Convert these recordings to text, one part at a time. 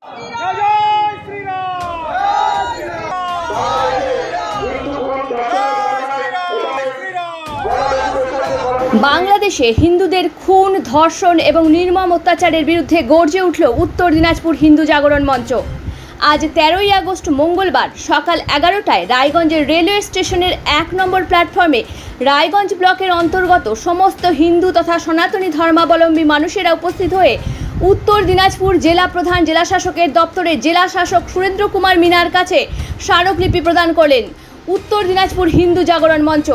বাংলাদেশে হিন্দুদের খুন, ধর্ষণ এবং নির্মম অত্যাচারের বিরুদ্ধে গর্জে উঠল উত্তর দিনাজপুর হিন্দু জাগরণ মঞ্চ। আজ 13ই আগস্ট মঙ্গলবার সকাল 11টায় রায়গঞ্জের রেলওয়ে স্টেশনের 1 নম্বর প্ল্যাটফর্মে রায়গঞ্জ ব্লকের অন্তর্গত সমস্ত হিন্দু তথা সনাতনী ধর্মাবলম্বী মানুষেরা উপস্থিত হয়ে উত্তর দিনাজপুর জেলা প্রধান জেলাশাসকের দপ্তরে জেলা শাসক সুরেন্দ্র কুমার মিনার কাছে স্মারকলিপি প্রদান করলেন উত্তর দিনাজপুর হিন্দু জাগরণ মঞ্চ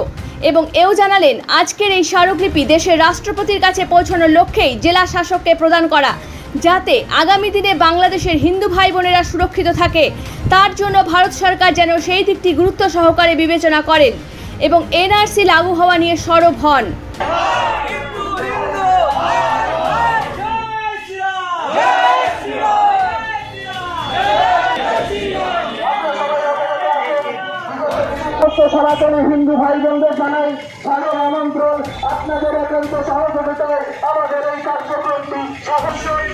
এবং এও জানালেন আজকের এই স্মারকলিপি দেশের রাষ্ট্রপতির কাছে পৌঁছানোর লক্ষ্যেই জেলা শাসককে প্রদান করা, যাতে আগামী দিনে বাংলাদেশের হিন্দু ভাই বোনেরা সুরক্ষিত থাকে। তার জন্য ভারত সরকার যেন সেই দিকটি গুরুত্ব সহকারে বিবেচনা করেন এবং এনআরসি লাগু হওয়া নিয়ে সরব হন। সনাতনী হিন্দু ভাই বোনদের জানাই ভালো আমন্ত্রণ। আপনাদের একান্ত সহযোগিতায় আমাদের এই কার্যক্রমটি অবশ্যই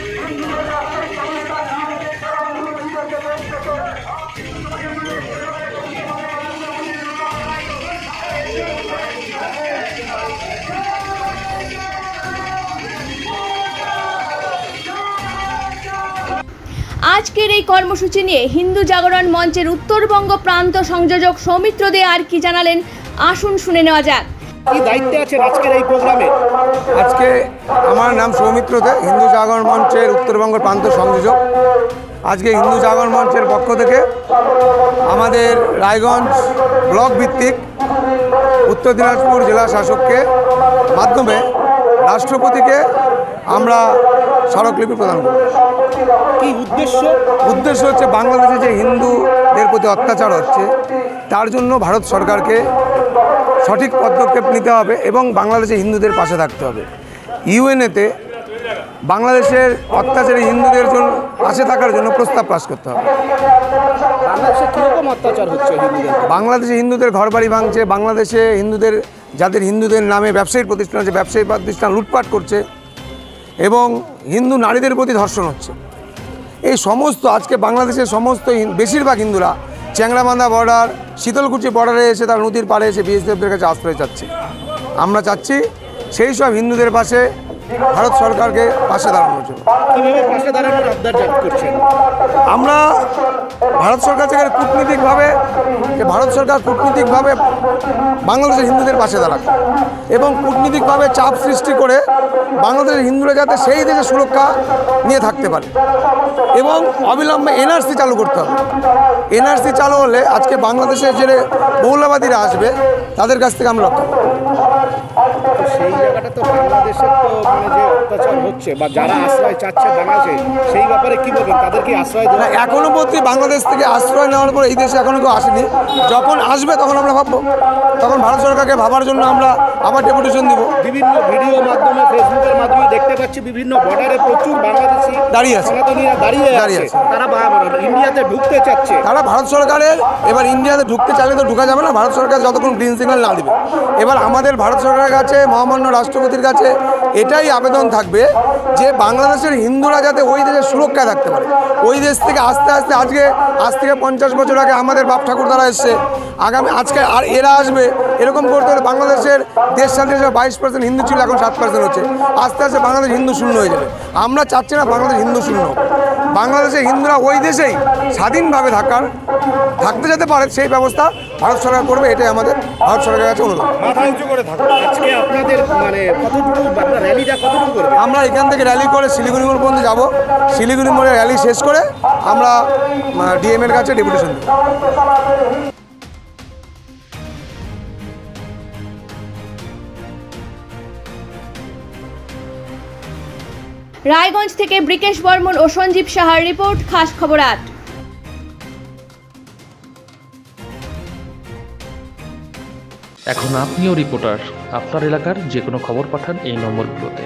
আজকের এই কর্মসূচি নিয়ে হিন্দু জাগরণ মঞ্চের উত্তরবঙ্গ প্রান্ত সংযোজক সৌমিত্র দে আর কি জানালেন, আসুন শুনে নেওয়া যাক। কি দায়িত্বে আছেন আজকের এই প্রোগ্রামে? আজকে আমার নাম সৌমিত্র দে, হিন্দু জাগরণ মঞ্চের উত্তরবঙ্গ প্রান্ত সংযোজক। আজকে হিন্দু জাগরণ মঞ্চের পক্ষ থেকে আমাদের রায়গঞ্জ ব্লক ভিত্তিক উত্তর দিনাজপুর জেলা শাসককে মাধ্যমে রাষ্ট্রপতিকে আমরা স্মারকলিপি প্রদান করব। কি উদ্দেশ্য হচ্ছে বাংলাদেশে যে হিন্দুদের প্রতি অত্যাচার হচ্ছে তার জন্য ভারত সরকারকে সঠিক পদক্ষেপ নিতে হবে এবং বাংলাদেশে হিন্দুদের পাশে থাকতে হবে। ইউএনএতে বাংলাদেশের অত্যাচারী হিন্দুদের জন্য পাশে থাকার জন্য প্রস্তাব পাস করতে হবে। বাংলাদেশে কীরকম অত্যাচার হচ্ছে হিন্দুদের? বাংলাদেশে হিন্দুদের ঘরবাড়ি ভাঙছে, বাংলাদেশে হিন্দুদের যাদের হিন্দুদের নামে ব্যবসায়িক প্রতিষ্ঠান আছে ব্যবসায়িক প্রতিষ্ঠান লুটপাট করছে এবং হিন্দু নারীদের প্রতি ধর্ষণ হচ্ছে। এই সমস্ত আজকে বাংলাদেশের সমস্ত বেশিরভাগ হিন্দুরা চ্যাংড়াবান্ধা বর্ডার, শীতলকুচি বর্ডারে এসে তার নদীর পাড়ে এসে বিএসএফদের কাছে আশ্রয় চাচ্ছে। আমরা চাচ্ছি সেই সব হিন্দুদের পাশে ভারত সরকারকে পাশে দাঁড়ানোর জন্য। কীভাবে পাশে দাঁড়ানোর আবদার করছেন? আমরা ভারত সরকার থেকে ভারত সরকার কূটনীতিকভাবে বাংলাদেশের হিন্দুদের পাশে দাঁড়াক এবং কূটনীতিকভাবে চাপ সৃষ্টি করে বাংলাদেশের হিন্দুরা যাতে সেই দেশে সুরক্ষা নিয়ে থাকতে পারে এবং অবিলম্বে এনআরসি চালু করতে হবে। এনআরসি চালু হলে আজকে বাংলাদেশের যে মৌলবাদীরা আসবে তাদের কাছ থেকে আমরা রক্ষা পাবো। সেই জায়গাটা তো বাংলাদেশের তো যে অত্যাচার হচ্ছে বা যারা আশ্রয় চাচ্ছে বাংলাদেশে, সেই ব্যাপারে কি বলবেন? তাদেরকে আশ্রয় দেওয়া এখনো পর্যন্ত বাংলাদেশ থেকে আশ্রয় নেওয়ার পর এই দেশে এখনো কেউ আসেনি। যখন আসবে তখন আমরা ভাববো, তখন ভারত সরকারকে ভাবার জন্য আমরা আবার ডেপুটেশন দিব। বিভিন্ন ভিডিও মাধ্যমে ফেসবুকের মাধ্যমে দেখতে পাচ্ছি বিভিন্ন বর্ডারে প্রচুর বাংলাদেশি দাঁড়িয়ে আছে, সনাতনীরা দাঁড়িয়ে আছে। তারা ইন্ডিয়াতে ঢুকতে চাচ্ছে। তারা ভারত সরকারের এবার ইন্ডিয়াতে ঢুকতে চাইলে তো ঢুকা যাবে না, ভারত সরকার যতক্ষণ গ্রিন সিগন্যাল না দেবে। এবার আমাদের ভারত সরকারের কাছে মহামান্য রাষ্ট্রপতির কাছে এটাই আবেদন থাকবে যে বাংলাদেশের হিন্দুরা যাতে ওই দেশের সুরক্ষায় থাকতে পারে। ওই দেশ থেকে আস্তে আস্তে আজ থেকে 50 বছর আগে আমাদের বাপ ঠাকুর দ্বারা এসছে, আজকে আর এরা আসবে। এরকম করতে হলে বাংলাদেশের দেশ স্বাধীন 22% হিন্দু ছিল, এখন 7% হচ্ছে। আস্তে আস্তে বাংলাদেশ হিন্দু শূন্য হয়ে যাবে। আমরা চাচ্ছি না বাংলাদেশ হিন্দু শূন্য। বাংলাদেশের হিন্দুরা ওই দেশেই স্বাধীনভাবে থাকতে যেতে পারে সেই ব্যবস্থা ভারত সরকার করবে, এটাই আমাদের ভারত সরকারের কাছে অনুরোধ। আজকে আপনাদের র্যালিটা কতটুকু করবে? আমরা এখান থেকে র্যালি করে শিলিগুড়ি মোড় পর্যন্ত যাব। শিলিগুড়ি মোড়ে র্যালি শেষ করে আমরা ডিএম এর কাছে ডেপুটেশন দেব। রায়গঞ্জ থেকে ব্রিকেশ বর্মন ও সঞ্জীব সাহার রিপোর্ট, খাস খবর 8। এখন আপনিও রিপোর্টার, আপনার এলাকার যে কোনো খবর পাঠান এই নম্বরগুলোতে।